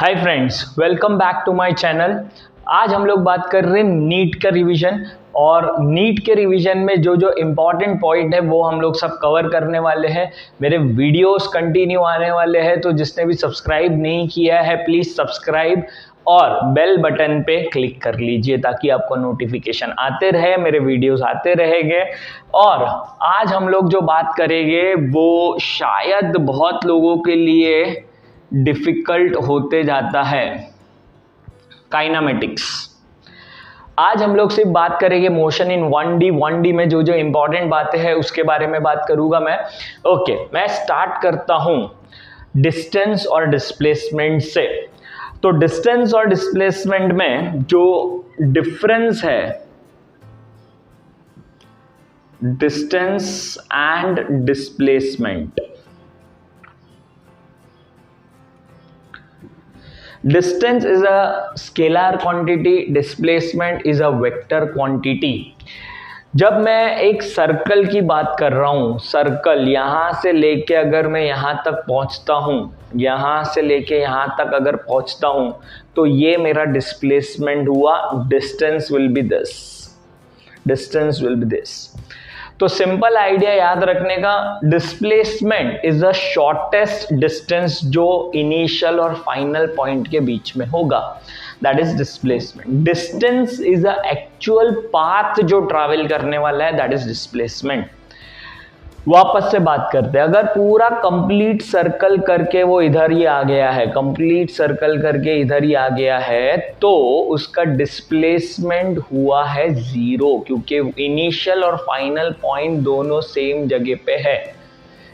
Hi friends, welcome back to my channel. आज हम लोग बात कर रहे हैं नीट का रिवीजन। और नीट के रिवीजन में जो जो इम्पॉर्टेंट पॉइंट है वो हम लोग सब कवर करने वाले हैं। मेरे वीडियोस कंटिन्यू आने वाले हैं, तो जिसने भी सब्सक्राइब नहीं किया है प्लीज़ सब्सक्राइब और बेल बटन पे क्लिक कर लीजिए ताकि आपको नोटिफिकेशन आते रहे, मेरे वीडियोस आते रहेंगे। और आज हम लोग जो बात करेंगे वो शायद बहुत लोगों के लिए डिफिकल्ट होते जाता है, काइनामेटिक्स। आज हम लोग सिर्फ बात करेंगे मोशन इन 1D में जो जो इंपॉर्टेंट बातें हैं उसके बारे में बात करूंगा मैं। ओके, मैं स्टार्ट करता हूं डिस्टेंस और डिस्प्लेसमेंट से। तो डिस्टेंस और डिस्प्लेसमेंट में जो डिफरेंस है, distance and displacement. Distance is a scalar quantity, displacement is a vector quantity। जब मैं एक सर्कल की बात कर रहा हूँ, सर्कल यहाँ से लेके अगर मैं यहाँ तक पहुँचता हूँ, यहाँ से लेके यहाँ तक अगर पहुँचता हूँ तो ये मेरा डिस्प्लेसमेंट हुआ। Distance will be this, distance will be this. तो सिंपल आइडिया याद रखने का, displacement is the shortest distance जो इनिशियल और फाइनल पॉइंट के बीच में होगा, that is displacement. Distance is the actual path जो ट्रैवल करने वाला है, दैट इज डिस्प्लेसमेंट। वापस से बात करते हैं, अगर पूरा कंप्लीट सर्कल करके वो इधर ही आ गया है, कंप्लीट सर्कल करके इधर ही आ गया है, तो उसका डिस्प्लेसमेंट हुआ है 0, क्योंकि इनिशियल और फाइनल पॉइंट दोनों सेम जगह पे है।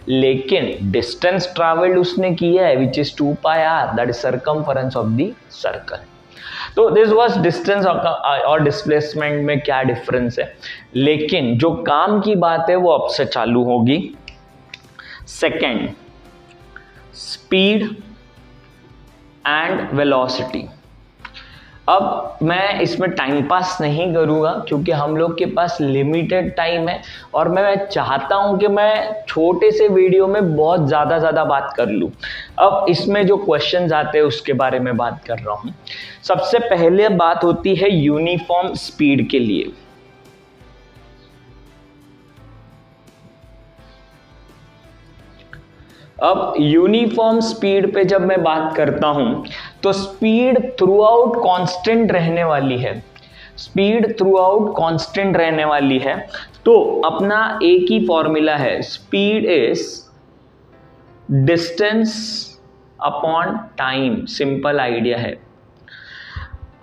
लेकिन डिस्टेंस ट्रैवल्ड उसने किया है which is 2πr, that is circumference of the circle. तो दिस वाज डिस्टेंस और डिस्प्लेसमेंट में क्या डिफरेंस है। लेकिन जो काम की बात है वो अब से चालू होगी। Second, speed and velocity. अब मैं इसमें टाइम पास नहीं करूंगा क्योंकि हम लोग के पास लिमिटेड टाइम है और मैं चाहता हूं कि मैं छोटे से वीडियो में बहुत ज़्यादा बात कर लूं। अब इसमें जो क्वेश्चंस आते हैं उसके बारे में बात कर रहा हूं। सबसे पहले बात होती है यूनिफॉर्म स्पीड के लिए। अब यूनिफॉर्म स्पीड पे जब मैं बात करता हूं तो स्पीड थ्रू आउट कांस्टेंट रहने वाली है, स्पीड थ्रू आउट कांस्टेंट रहने वाली है। तो अपना एक ही फॉर्मूला है, speed is distance upon time. Simple idea है।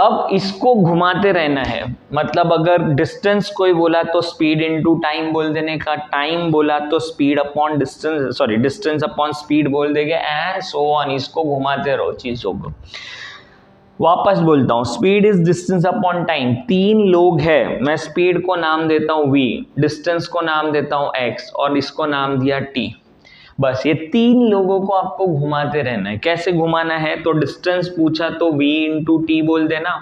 अब इसको घुमाते रहना है, मतलब अगर डिस्टेंस कोई बोला तो स्पीड इनटू टाइम बोल देने का, टाइम बोला तो speed upon distance, sorry distance upon speed बोल देंगे, एंड सो ऑन। इसको घुमाते रहो चीजों को। वापस बोलता हूँ, speed is distance upon time. 3 लोग हैं, मैं स्पीड को नाम देता हूँ v, डिस्टेंस को नाम देता हूँ x और इसको नाम दिया t। बस ये 3 लोगों को आपको घुमाते रहना है। कैसे घुमाना है, तो डिस्टेंस पूछा तो v इंटू टी बोल देना,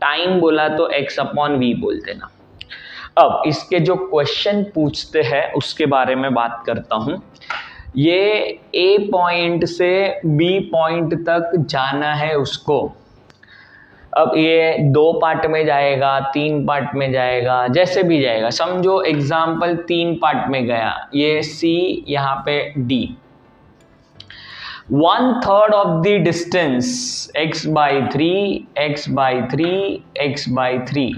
टाइम बोला तो x अपॉन v बोल देना। अब इसके जो क्वेश्चन पूछते हैं उसके बारे में बात करता हूं। ये a पॉइंट से b पॉइंट तक जाना है उसको। अब ये 2 पार्ट में जाएगा, 3 पार्ट में जाएगा, जैसे भी जाएगा। समझो एग्जाम्पल 3 पार्ट में गया, ये C यहाँ पे D। 1/3 of the distance x/3 x/3 x/3।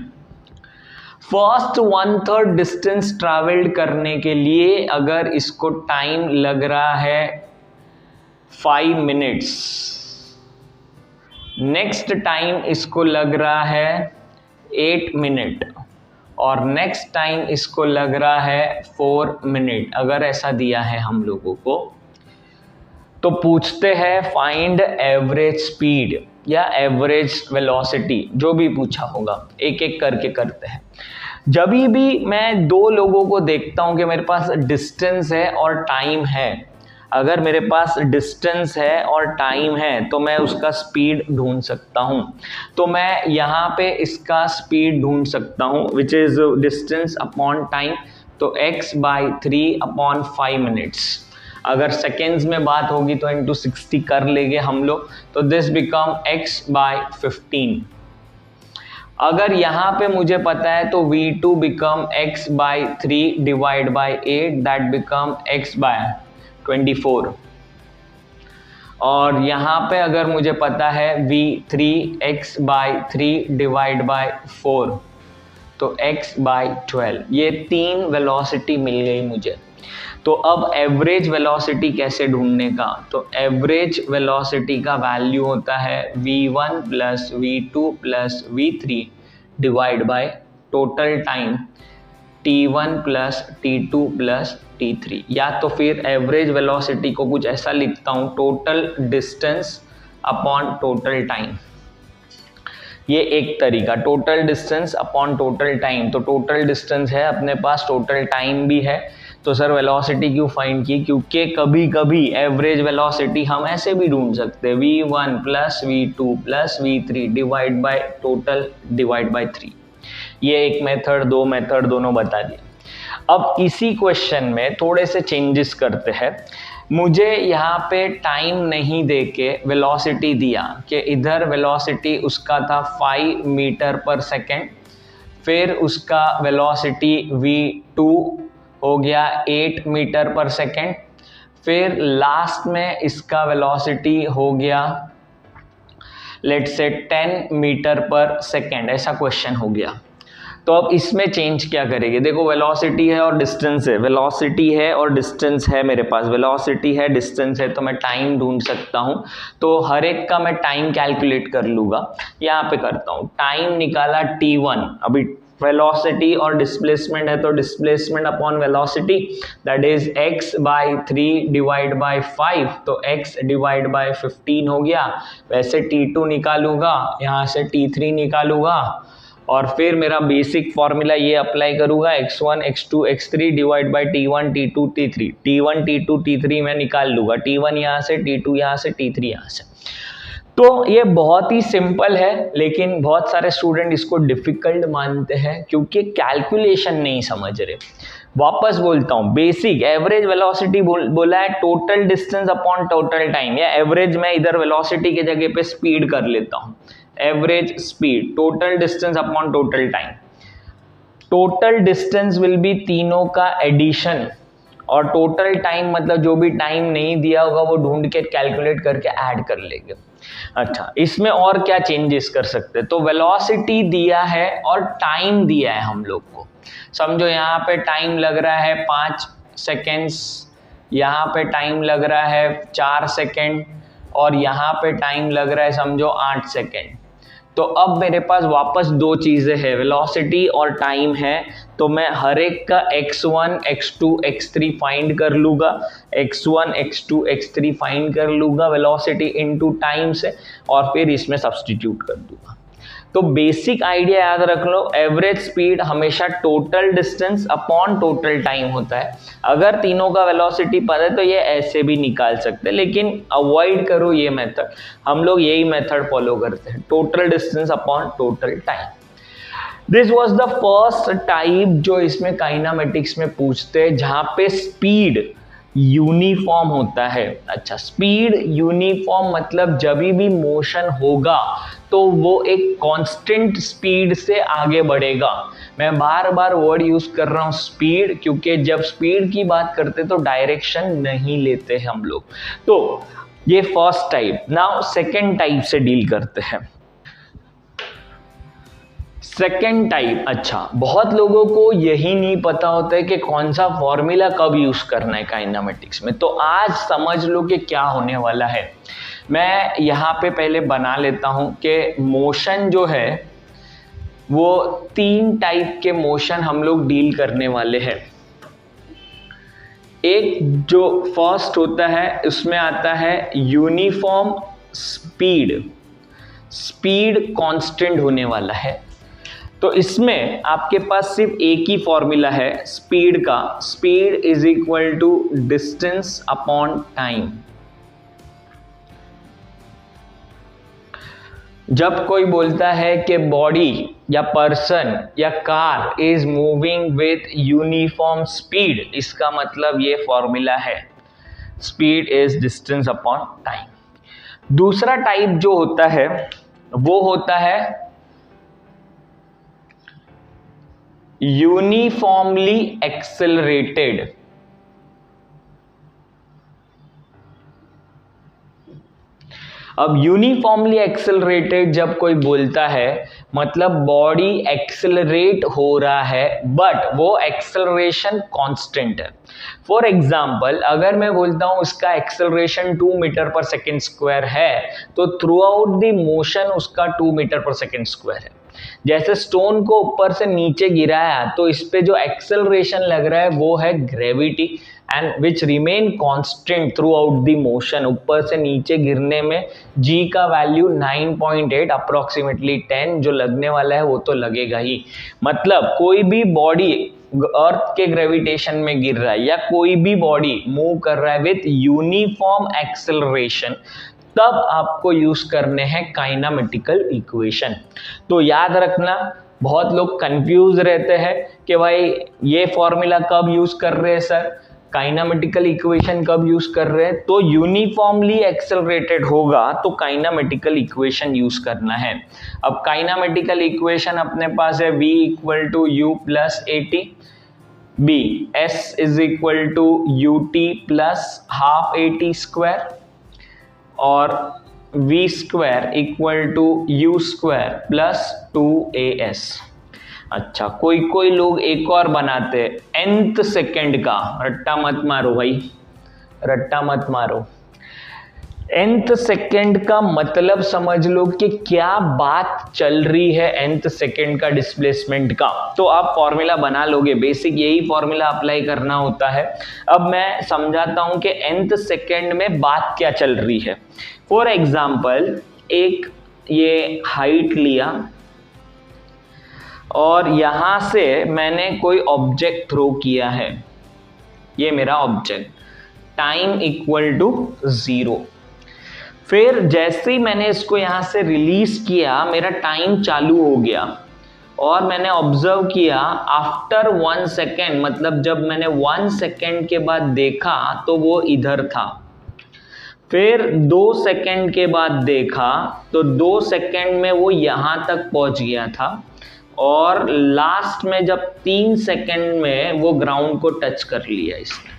First 1/3 distance travelled करने के लिए अगर इसको टाइम लग रहा है 5 मिनट्स, नेक्स्ट टाइम इसको लग रहा है 8 मिनट और नेक्स्ट टाइम इसको लग रहा है 4 मिनट। अगर ऐसा दिया है हम लोगों को तो पूछते हैं फाइंड एवरेज स्पीड या एवरेज वेलोसिटी, जो भी पूछा होगा एक एक करके करते हैं। जब भी मैं 2 लोगों को देखता हूं कि मेरे पास डिस्टेंस है और टाइम है, अगर मेरे पास डिस्टेंस है और टाइम है तो मैं उसका स्पीड ढूंढ सकता हूं। तो मैं यहाँ पे इसका स्पीड ढूंढ सकता हूं which is distance upon time, तो x/3 अपॉन 5 मिनट्स। अगर सेकेंड्स में बात होगी तो इंटू 60 कर लेंगे हम लोग, तो दिस बिकम x/15। अगर यहाँ पे मुझे पता है तो V2 become x/3 divide by 8, that become x/24। और यहाँ पे अगर मुझे पता है V3 x/3 डिवाइड बाई 4, तो x/12। ये 3 वेलोसिटी मिल गई मुझे। तो अब एवरेज वेलोसिटी कैसे ढूंढने का, तो एवरेज वेलोसिटी का वैल्यू होता है v1 plus v2 plus v3 divide by total time t1 plus t2 plus t3, या तो फिर एवरेज वेलोसिटी को कुछ ऐसा लिखता हूँ, total distance upon total time. ये एक तरीका, total distance upon total time. तो टोटल डिस्टेंस है अपने पास, टोटल टाइम भी है, तो सर वेलोसिटी क्यों फाइंड की, क्योंकि कभी कभी एवरेज वेलोसिटी हम ऐसे भी ढूंढ सकते हैं, v1 plus v2 plus v3 divide by total divide by 3। ये एक मेथड, 2 मेथड दोनों बता दिए। अब इसी क्वेश्चन में थोड़े से चेंजेस करते हैं। मुझे यहाँ पे टाइम नहीं देके वेलोसिटी दिया कि इधर वेलोसिटी उसका था 5 मीटर पर सेकेंड, फिर उसका वेलोसिटी v2 हो गया 8 मीटर पर सेकेंड, फिर लास्ट में इसका वेलोसिटी हो गया लेट्स से 10 मीटर पर सेकेंड, ऐसा क्वेश्चन हो गया। तो अब इसमें चेंज क्या करेंगे, देखो वेलोसिटी है और डिस्टेंस है, वेलोसिटी है और डिस्टेंस है मेरे पास, वेलोसिटी है डिस्टेंस है, तो मैं टाइम ढूंढ सकता हूँ। तो हर एक का मैं टाइम कैलकुलेट कर लूँगा। यहाँ पे करता हूँ, टाइम निकाला t1, अभी वेलोसिटी और डिस्प्लेसमेंट है तो displacement upon velocity that is x/3 divide by 5, तो x डिवाइड बाय 15 हो गया। वैसे t2 निकालूंगा, यहाँ से t3 निकालूंगा, और फिर मेरा बेसिक फॉर्मूला ये अप्लाई करूंगा, x1 x2 x3 divide by t1 t2 t3, t1 t2 t3 मैं निकाल लूंगा, t1 यहाँ से, t2 यहाँ से, t3 यहाँ से। तो ये बहुत ही सिंपल है, लेकिन बहुत सारे स्टूडेंट इसको डिफिकल्ट मानते हैं क्योंकि कैलकुलेशन नहीं समझ रहे। वापस बोलता हूँ, बेसिक एवरेज वेलोसिटी बोला है total distance upon total time, या एवरेज मैं इधर वेलोसिटी के जगह पे स्पीड कर लेता हूँ, average speed, total distance upon total time. Total distance will be तीनों का एडिशन, और टोटल टाइम मतलब जो भी टाइम नहीं दिया होगा वो ढूंढ के कैलकुलेट करके ऐड कर लेंगे। अच्छा, इसमें और क्या चेंजेस कर सकते हैं, तो वेलोसिटी दिया है और टाइम दिया है हम लोग को। समझो यहाँ पे टाइम लग रहा है 5 सेकेंड्स, यहाँ पे टाइम लग रहा है 4 सेकेंड, और यहाँ पे टाइम लग रहा है समझो 8 सेकेंड। तो अब मेरे पास वापस 2 चीज़ें हैं, वेलोसिटी और टाइम है, तो मैं हर एक का x1 x2 x3 फाइंड कर लूँगा, x1 x2 x3 फाइंड कर लूँगा वेलोसिटी इनटू टाइम से, और फिर इसमें सब्स्टिट्यूट कर दूँगा। तो बेसिक आइडिया याद रख लो, एवरेज स्पीड हमेशा total distance upon total time होता है। अगर तीनों का वेलोसिटी पता है तो ये ऐसे भी निकाल सकते हैं, लेकिन अवॉइड करो ये मेथड, हम लोग यही मेथड फॉलो करते हैं, total distance upon total time. This was the first type जो इसमें काइनामेटिक्स में पूछते हैं, जहाँ पे स्पीड यूनिफॉर्म होता है। अच्छा, स्पीड यूनिफॉर्म मतलब जब भी मोशन होगा तो वो एक कांस्टेंट स्पीड से आगे बढ़ेगा। मैं बार बार वर्ड यूज कर रहा हूँ स्पीड, क्योंकि जब स्पीड की बात करते तो डायरेक्शन नहीं लेते हम लोग। तो ये first type. Now second type से डील करते हैं। सेकेंड टाइप, अच्छा, बहुत लोगों को यही नहीं पता होता है कि कौन सा फॉर्मूला कब यूज करना है काइनेमेटिक्स में। तो आज समझ लो कि क्या होने वाला है। मैं यहाँ पे पहले बना लेता हूँ कि मोशन जो है वो 3 टाइप के मोशन हम लोग डील करने वाले हैं। एक जो फर्स्ट होता है उसमें आता है यूनिफॉर्म स्पीड, स्पीड कांस्टेंट होने वाला है। तो इसमें आपके पास सिर्फ एक ही फॉर्मूला है स्पीड का, speed is equal to distance upon time. जब कोई बोलता है कि बॉडी या पर्सन या car is moving with uniform speed, इसका मतलब ये फॉर्मूला है। Speed is distance upon time. दूसरा टाइप जो होता है वो होता है यूनिफॉर्मली एक्सेलरेटेड। अब यूनिफॉर्मली एक्सेलरेटेड जब कोई बोलता है मतलब बॉडी एक्सेलरेट हो रहा है बट वो एक्सेलरेशन कांस्टेंट है। फॉर एग्जांपल अगर मैं बोलता हूं उसका एक्सेलरेशन 2 मीटर पर सेकेंड स्क्वायर है तो थ्रू आउट द मोशन उसका 2 मीटर पर सेकेंड स्क्वायर है। जैसे स्टोन को ऊपर से नीचे गिराया तो इस पे जो एक्सेलरेशन लग रहा है वो है gravity and which remain constant through out the motion. ऊपर से नीचे गिरने में g का वैल्यू 9.8 अप्रोक्सीमेटली 10 जो लगने वाला है वो तो लगेगा ही। मतलब कोई भी बॉडी अर्थ के ग्रेविटेशन में गिर रहा है या कोई भी बॉडी मूव कर रहा है विथ यूनिफॉर्म एक्सेलरेशन तब आपको यूज करने हैं काइनामेटिकल इक्वेशन। तो याद रखना बहुत लोग कंफ्यूज रहते हैं कि भाई ये फॉर्मूला कब यूज कर रहे हैं सर, काइनामेटिकल इक्वेशन कब यूज कर रहे हैं। तो यूनिफॉर्मली एक्सेलरेटेड होगा तो काइनामेटिकल इक्वेशन यूज करना है। अब काइनामेटिकल इक्वेशन अपने पास है v equal to u plus a t, b s is equal to u t plus half a t square और v square equal to u square plus 2as। अच्छा कोई कोई लोग एक और बनाते हैं nth सेकेंड का, रट्टा मत मारो भाई, रट्टा मत मारो। nth सेकेंड का मतलब समझ लो कि क्या बात चल रही है nth सेकेंड का डिस्प्लेसमेंट का। तो आप फॉर्मूला बना लोगे, बेसिक यही फॉर्मूला अप्लाई करना होता है। अब मैं समझाता हूं कि nth सेकेंड में बात क्या चल रही है। फॉर एग्जाम्पल एक ये हाइट लिया और यहां से मैंने कोई ऑब्जेक्ट थ्रो किया है, ये मेरा ऑब्जेक्ट, टाइम इक्वल टू 0। फिर जैसे ही मैंने इसको यहां से रिलीज किया मेरा टाइम चालू हो गया और मैंने ऑब्जर्व किया आफ्टर 1 सेकेंड, मतलब जब मैंने 1 सेकेंड के बाद देखा तो वो इधर था। फिर 2 सेकेंड के बाद देखा तो 2 सेकेंड में वो यहां तक पहुंच गया था और लास्ट में जब 3 सेकेंड में वो ग्राउंड को टच कर लिया इसने।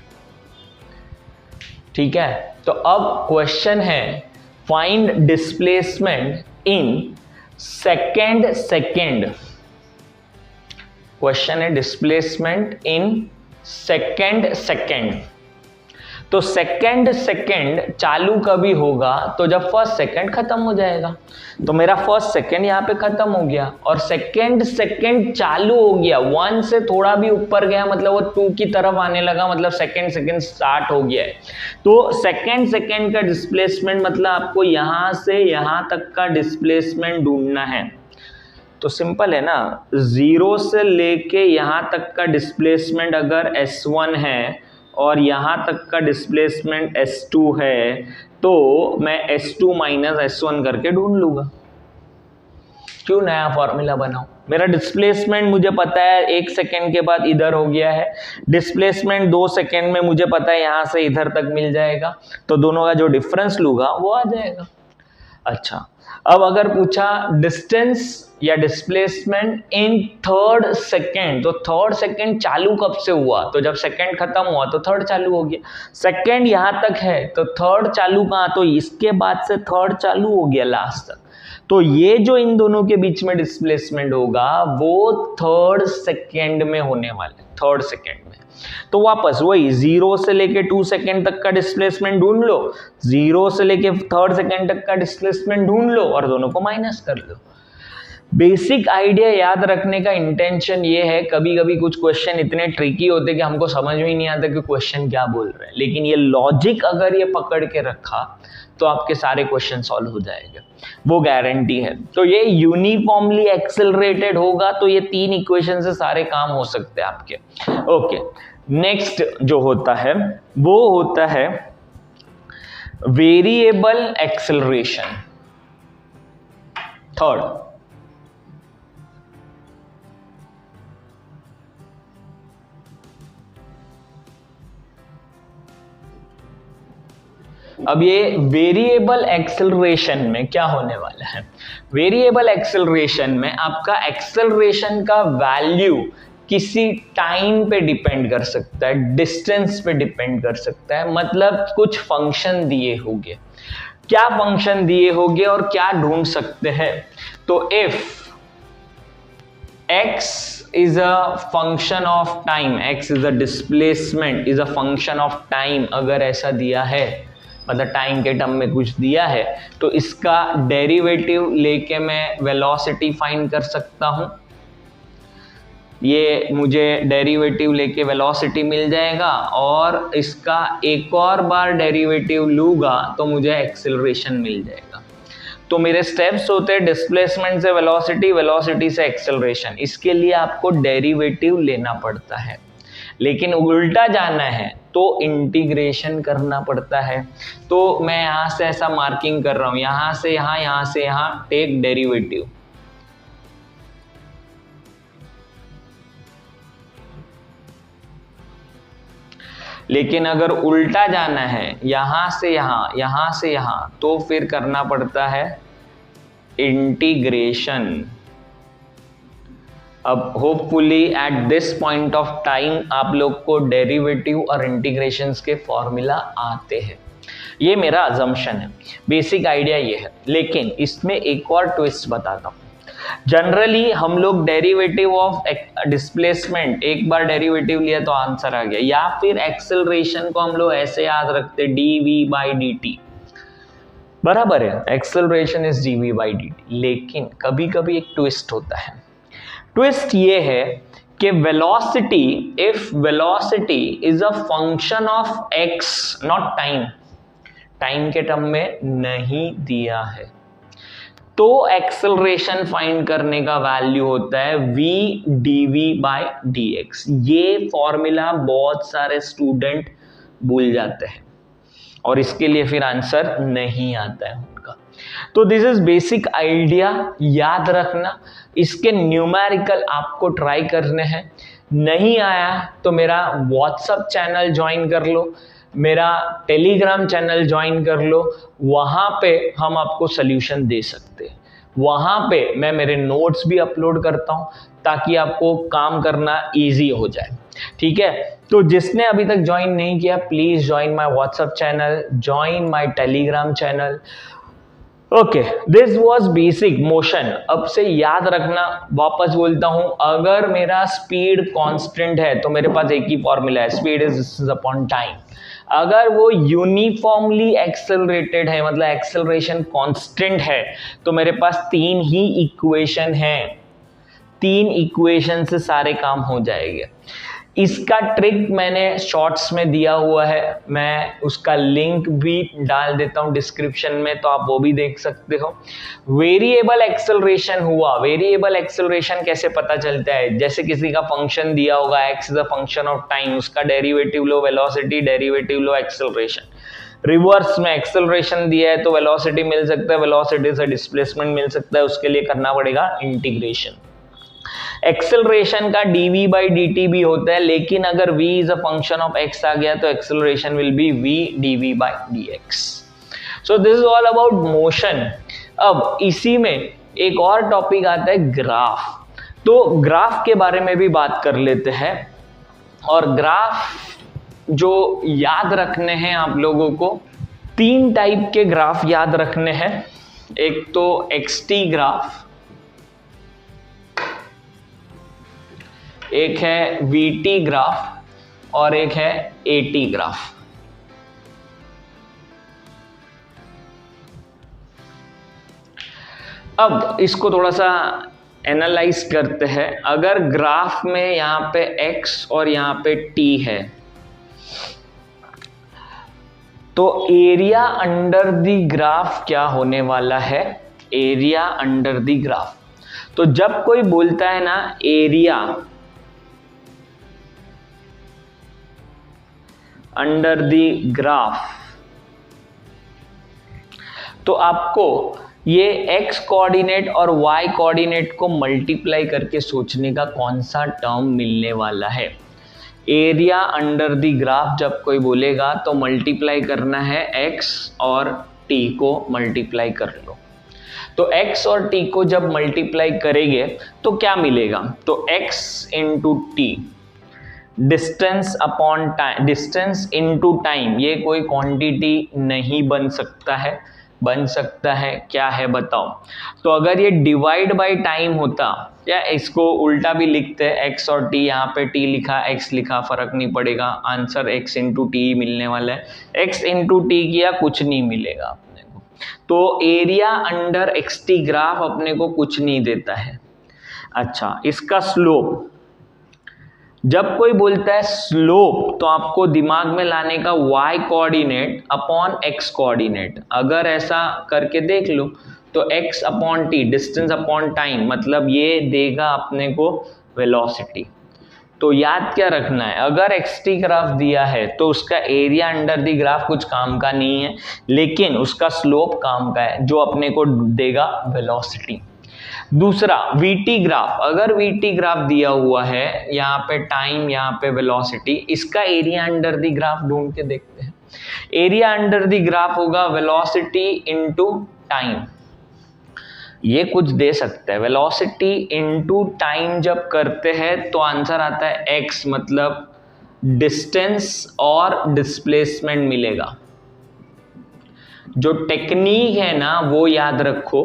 ठीक है, तो अब क्वेश्चन है find displacement in second second. Question है डिस्प्लेसमेंट इन सेकेंड सेकेंड। तो सेकेंड सेकेंड चालू कभी होगा तो जब फर्स्ट सेकेंड खत्म हो जाएगा। तो मेरा फर्स्ट सेकेंड यहाँ पे खत्म हो गया और सेकेंड सेकेंड चालू हो गया, 1 से थोड़ा भी ऊपर गया मतलब वो 2 की तरफ आने लगा, मतलब सेकेंड सेकेंड स्टार्ट हो गया है। तो सेकेंड सेकेंड का डिस्प्लेसमेंट मतलब आपको यहां से यहां तक का डिस्प्लेसमेंट ढूंढना है। तो सिंपल है ना, 0 से लेके यहां तक का डिस्प्लेसमेंट अगर S1 है और यहां तक का डिस्प्लेसमेंट S2 है तो मैं S2 माइनस S1 करके ढूंढ लूंगा। क्यों नया फॉर्मूला बनाऊं, मेरा डिस्प्लेसमेंट मुझे पता है 1 सेकेंड के बाद इधर हो गया है, डिस्प्लेसमेंट 2 सेकेंड में मुझे पता है यहां से इधर तक मिल जाएगा, तो दोनों का जो डिफरेंस लूंगा वो आ जाएगा। अच्छा अब अगर पूछा डिस्टेंस या डिस्प्लेसमेंट इन थर्ड सेकेंड, तो थर्ड सेकेंड चालू कब से हुआ, तो जब सेकेंड खत्म हुआ तो थर्ड चालू हो गया। सेकेंड यहां तक है तो थर्ड चालू कहां, तो इसके बाद से थर्ड चालू हो गया लास्ट तक। तो ये जो इन दोनों के बीच में डिस्प्लेसमेंट होगा वो थर्ड सेकेंड में होने वाले, थर्ड सेकेंड में। तो वापस वही 0 से लेके 2 सेकेंड तक का डिस्प्लेसमेंट ढूंढ लो, 0 से लेके थर्ड सेकेंड तक का डिस्प्लेसमेंट ढूंढ लो और दोनों को माइनस कर लो। बेसिक आइडिया याद रखने का इंटेंशन ये है, कभी कभी कुछ क्वेश्चन इतने ट्रिकी होते कि हमको समझ में ही नहीं आता कि क्वेश्चन क्या बोल रहे हैं, लेकिन ये लॉजिक अगर ये पकड़ के रखा तो आपके सारे क्वेश्चन सॉल्व हो जाएंगे, वो गारंटी है। तो ये यूनिफॉर्मली एक्सेलरेटेड होगा तो ये 3 इक्वेशन से सारे काम हो सकते हैं आपके। ओके, नेक्स्ट जो होता है वो होता है वेरिएबल एक्सेलरेशन, थर्ड। अब ये वेरिएबल एक्सेलरेशन में क्या होने वाला है, वेरिएबल एक्सेलरेशन में आपका एक्सेलरेशन का वैल्यू किसी टाइम पे डिपेंड कर सकता है, डिस्टेंस पे डिपेंड कर सकता है। मतलब कुछ फंक्शन दिए होंगे, क्या फंक्शन दिए होंगे और क्या ढूंढ सकते हैं। तो if x is a function of time, x is a displacement is a function of time, अगर ऐसा दिया है, मतलब टाइम के टर्म में कुछ दिया है, तो इसका डेरिवेटिव लेके मैं वेलोसिटी फाइंड कर सकता हूं। ये मुझे डेरिवेटिव लेके वेलोसिटी मिल जाएगा और इसका एक और बार डेरिवेटिव लूँगा तो मुझे एक्सेलरेशन मिल जाएगा। तो मेरे स्टेप्स होते हैं डिस्प्लेसमेंट से वेलोसिटी, वेलोसिटी से एक्सेलरेशन। इसके लिए आपको डेरिवेटिव लेना पड़ता है, लेकिन उल्टा जाना है तो इंटीग्रेशन करना पड़ता है। तो मैं यहाँ से ऐसा मार्किंग कर रहा हूँ, यहाँ से यहाँ, यहाँ से यहाँ, टेक डेरिवेटिव। लेकिन अगर उल्टा जाना है, यहां से यहां, यहां से यहां, तो फिर करना पड़ता है इंटीग्रेशन। अब hopefully at this point of time आप लोग को डेरिवेटिव और इंटीग्रेशंस के फॉर्मूला आते हैं। ये मेरा अजम्पशन है, बेसिक आइडिया ये है। लेकिन इसमें एक और ट्विस्ट बताता हूं। जनरली हम लोग डेरिवेटिव ऑफ डिस्प्लेसमेंट, एक बार डेरिवेटिव लिया तो आंसर आ गया, या फिर एक्सेलरेशन को हम लोग ऐसे याद रखते dv/dt, बराबर है, एक्सेलरेशन इज dv/dt। लेकिन कभी कभी एक ट्विस्ट होता है। ट्विस्ट ये है कि velocity, if velocity is a function of x not time, time के टर्म में नहीं दिया है, तो एक्सेलरेशन फाइंड करने का वैल्यू होता है v dv/dx। ये फॉर्मूला बहुत सारे स्टूडेंट भूल जाते हैं और इसके लिए फिर आंसर नहीं आता है उनका। तो दिस इज बेसिक आइडिया, याद रखना। इसके न्यूमेरिकल आपको ट्राई करने हैं। नहीं आया तो मेरा व्हाट्सएप चैनल ज्वाइन कर लो, मेरा टेलीग्राम चैनल ज्वाइन कर लो, वहाँ पे हम आपको सल्यूशन दे सकते हैं। वहाँ पे मैं मेरे नोट्स भी अपलोड करता हूँ ताकि आपको काम करना इजी हो जाए, ठीक है। तो जिसने अभी तक ज्वाइन नहीं किया, please join my WhatsApp channel, join my Telegram channel. Okay, this was basic motion. अब से याद रखना, वापस बोलता हूं, अगर मेरा स्पीड कांस्टेंट है तो मेरे पास एक ही फॉर्मूला है, speed is distance upon time. अगर वो यूनिफॉर्मली एक्सेलरेटेड है, मतलब एक्सेलरेशन कांस्टेंट है, तो मेरे पास तीन ही इक्वेशन है, तीन इक्वेशन से सारे काम हो जाएंगे। इसका ट्रिक मैंने शॉर्ट्स में दिया हुआ है, मैं उसका लिंक भी डाल देता हूं डिस्क्रिप्शन में, तो आप वो भी देख सकते हो। वेरिएबल एक्सेलरेशन हुआ, वेरिएबल एक्सेलरेशन कैसे पता चलता है? जैसे किसी का फंक्शन दिया होगा x is a function of time, उसका डेरिवेटिव लो वेलोसिटी, डेरिवेटिव लो एक्सेलरेशन। रिवर्स में एक्सेलरेशन दिया है तो वेलोसिटी मिल सकता है, वेलोसिटी से डिस्प्लेसमेंट मिल सकता है, उसके लिए करना पड़ेगा इंटीग्रेशन। एक्सेलरेशन का dv/dt भी होता है, लेकिन अगर v is a function of x आ गया तो acceleration will be v dv/dx। So this is all about motion. अब इसी में एक और टॉपिक आता है ग्राफ, तो ग्राफ के बारे में भी बात कर लेते हैं। और ग्राफ जो याद रखने हैं आप लोगों को, तीन टाइप के ग्राफ याद रखने हैं। एक तो xt ग्राफ, एक है VT ग्राफ और एक है AT ग्राफ। अब इसको थोड़ा सा एनालाइज करते हैं। अगर ग्राफ में यहाँ पे X और यहाँ पे T है, तो एरिया अंडर द ग्राफ क्या होने वाला है? Area under the graph. तो जब कोई बोलता है ना एरिया अंडर द ग्राफ, तो आपको ये x कोऑर्डिनेट और y कोऑर्डिनेट को मल्टीप्लाई करके सोचने का कौन सा टर्म मिलने वाला है। एरिया अंडर द ग्राफ जब कोई बोलेगा तो मल्टीप्लाई करना है x और t को मल्टीप्लाई कर लो। तो x और t को जब मल्टीप्लाई करेंगे तो क्या मिलेगा, तो x into T, distance upon time, distance into time, ये कोई क्वांटिटी नहीं बन सकता है, बन सकता है क्या है बताओ। तो अगर ये डिवाइड बाय टाइम होता, या इसको उल्टा भी लिखते हैं x और t, यहाँ पे t लिखा x लिखा फर्क नहीं पड़ेगा, आंसर x इंटू टी मिलने वाला है। x इंटू टी किया कुछ नहीं मिलेगा अपने को, तो एरिया अंडर xt ग्राफ अपने को कुछ नहीं देता है। अच्छा, इसका स्लोप, जब कोई बोलता है स्लोप तो आपको दिमाग में लाने का y coordinate upon x coordinate, अगर ऐसा करके देख लो तो x upon T, distance upon time, मतलब ये देगा अपने को वेलोसिटी। तो याद क्या रखना है, अगर xt ग्राफ दिया है तो उसका एरिया अंडर द ग्राफ कुछ काम का नहीं है, लेकिन उसका स्लोप काम का है जो अपने को देगा वेलोसिटी। दूसरा VT ग्राफ, अगर VT ग्राफ दिया हुआ है, यहाँ पे टाइम यहाँ पे वेलोसिटी, इसका एरिया अंडर द ग्राफ ढूंढ के देखते हैं। एरिया अंडर द ग्राफ होगा वेलोसिटी इनटू टाइम, ये कुछ दे सकता है। वेलोसिटी इनटू टाइम जब करते हैं तो आंसर आता है x, मतलब डिस्टेंस और डिस्प्लेसमेंट मिलेगा। जो टेक्निक है ना वो याद रखो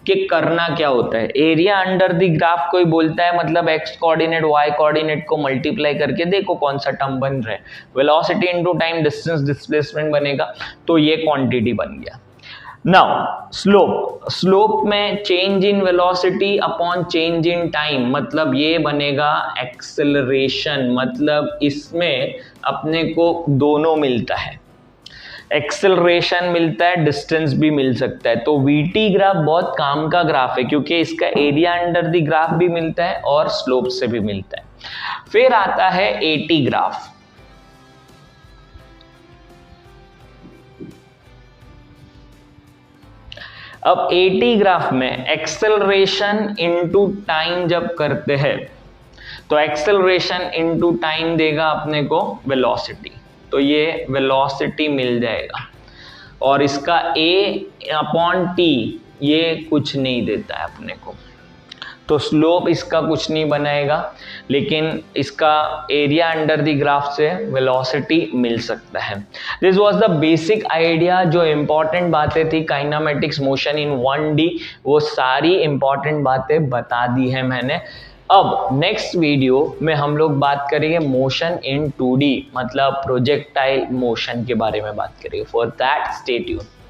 कि करना क्या होता है। एरिया अंडर द ग्राफ कोई बोलता है मतलब x कोऑर्डिनेट y कोऑर्डिनेट को मल्टीप्लाई करके देखो कौन सा टर्म बन रहा है, velocity into time distance displacement बनेगा, तो ये क्वांटिटी बन गया। नाउ स्लोप, स्लोप में change in velocity upon change in time, मतलब ये बनेगा एक्सेलरेशन, मतलब इसमें अपने को दोनों मिलता है, एक्सेलरेशन मिलता है, डिस्टेंस भी मिल सकता है। तो VT ग्राफ बहुत काम का ग्राफ है क्योंकि इसका एरिया अंडर द ग्राफ भी मिलता है और स्लोप से भी मिलता है। फिर आता है AT ग्राफ। अब AT ग्राफ में एक्सेलरेशन इनटू टाइम जब करते हैं तो एक्सेलरेशन इनटू टाइम देगा अपने को वेलोसिटी, तो ये वेलोसिटी मिल जाएगा। और इसका a अपॉन t ये कुछ नहीं देता है अपने को, तो स्लोप इसका कुछ नहीं बनाएगा, लेकिन इसका एरिया अंडर द ग्राफ से वेलोसिटी मिल सकता है। This was the basic idea, जो इंपॉर्टेंट बातें थी काइनेमेटिक्स मोशन इन 1D, वो सारी इंपॉर्टेंट बातें बता दी है मैंने। अब नेक्स्ट वीडियो में हम लोग बात करेंगे मोशन इन 2D, मतलब प्रोजेक्टाइल मोशन के बारे में बात करेंगे। For that stay tuned.